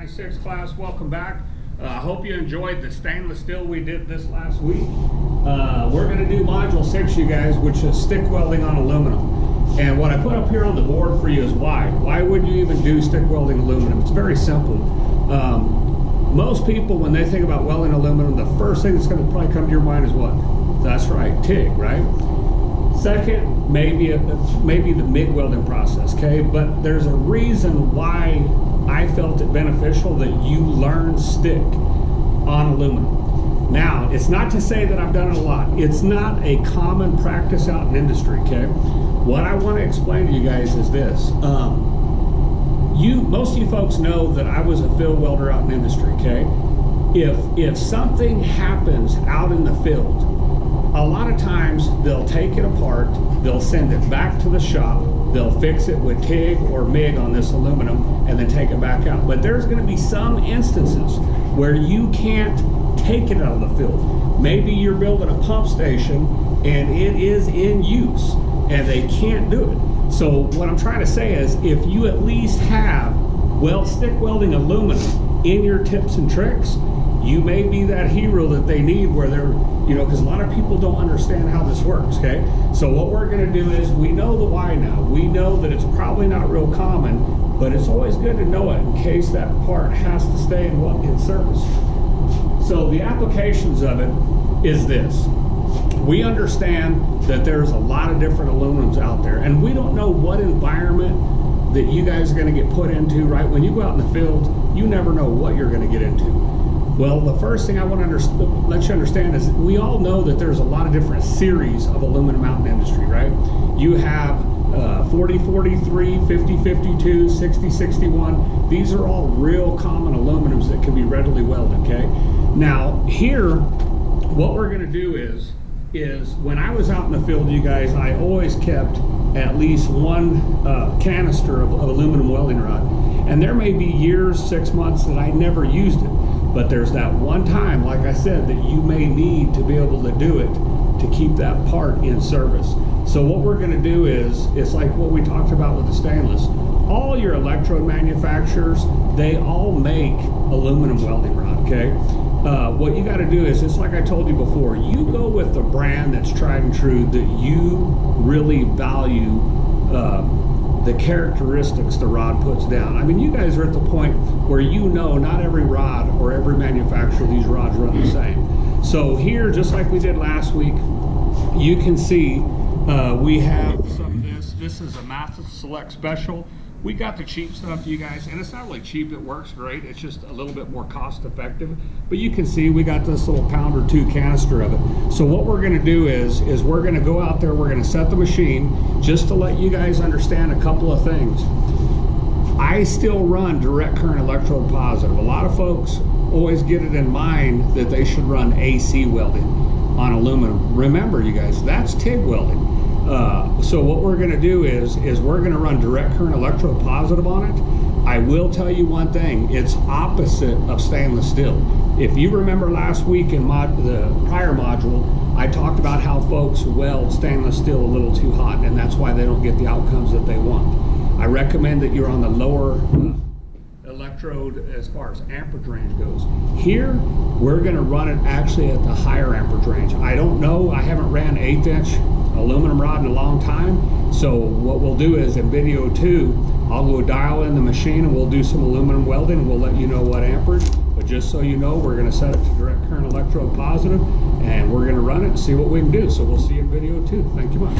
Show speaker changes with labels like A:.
A: 96 class, welcome back. I hope you enjoyed the stainless steel we did this last week. We're going to do module 6, you guys, which is stick welding on aluminum. And what I put up here on the board for you is why. Why would you even do stick welding aluminum? It's very simple. Most people, when they think about welding aluminum, the first thing that's going to probably come to your mind is what? That's right, TIG, right? Second, maybe the MIG welding process, okay? But there's a reason why I felt it beneficial that you learn stick on aluminum. Now, it's not to say that I've done it a lot. It's not a common practice out in industry, okay? What I want to explain to you guys is this. Most of you folks know that I was a field welder out in industry, okay? If something happens out in the field, a lot of times they'll take it apart, they'll send it back to the shop, they'll fix it with TIG or MIG on this aluminum and then take it back out. But there's going to be some instances where you can't take it out of the field. Maybe you're building a pump station and it is in use and they can't do it. So what I'm trying to say is, if you at least have stick welding aluminum in your tips and tricks, you may be that hero that they need where they're, because a lot of people don't understand how this works, okay? So what we're gonna do is, we know the why now. We know that it's probably not real common, but it's always good to know it in case that part has to stay in service. So the applications of it is this. We understand that there's a lot of different aluminums out there, and we don't know what environment that you guys are gonna get put into, right? When you go out in the field, you never know what you're gonna get into. Well, the first thing I want to let you understand is we all know that there's a lot of different series of aluminum out in industry, right? You have 4043, 5052, 6061. These are all real common aluminums that can be readily welded, okay? Now, here, what we're going to do is when I was out in the field, you guys, I always kept at least one canister of aluminum welding rod. And there may be years, 6 months that I never used it. But there's that one time, like I said, that you may need to be able to do it to keep that part in service. So what we're going to do is, it's like what we talked about with the stainless. All your electrode manufacturers, they all make aluminum welding rod, okay? What you got to do is, it's like I told you before, you go with the brand that's tried and true, that you really value the characteristics the rod puts down. I mean, you guys are at the point where not every rod or every manufacturer, these rods run the same. So here, just like we did last week, you can see we have some of this. This is a Master Select Special. We got the cheap stuff, you guys, and it's not really cheap, it works great. It's just a little bit more cost effective. But you can see we got this little pound or two canister of it. So what we're gonna do is we're gonna go out there, we're gonna set the machine, just to let you guys understand a couple of things. I still run direct current electrode positive. A lot of folks always get it in mind that they should run AC welding on aluminum. Remember, you guys, that's TIG welding. So what we're going to do is we're going to run direct current electrode positive on it. I will tell you one thing, it's opposite of stainless steel. If you remember last week in the prior module, I talked about how folks weld stainless steel a little too hot, and that's why they don't get the outcomes that they want. I recommend that you're on the lower electrode as far as amperage range goes. Here, we're going to run it actually at the higher amperage range. I don't know, I haven't ran 1/8 inch aluminum rod in a long time, so what we'll do is in video 2, I'll go dial in the machine and we'll do some aluminum welding and we'll let you know what amperage. But just so you know, we're going to set it to direct current electrode positive and we're going to run it and see what we can do. So we'll see you in video 2. Thank you much.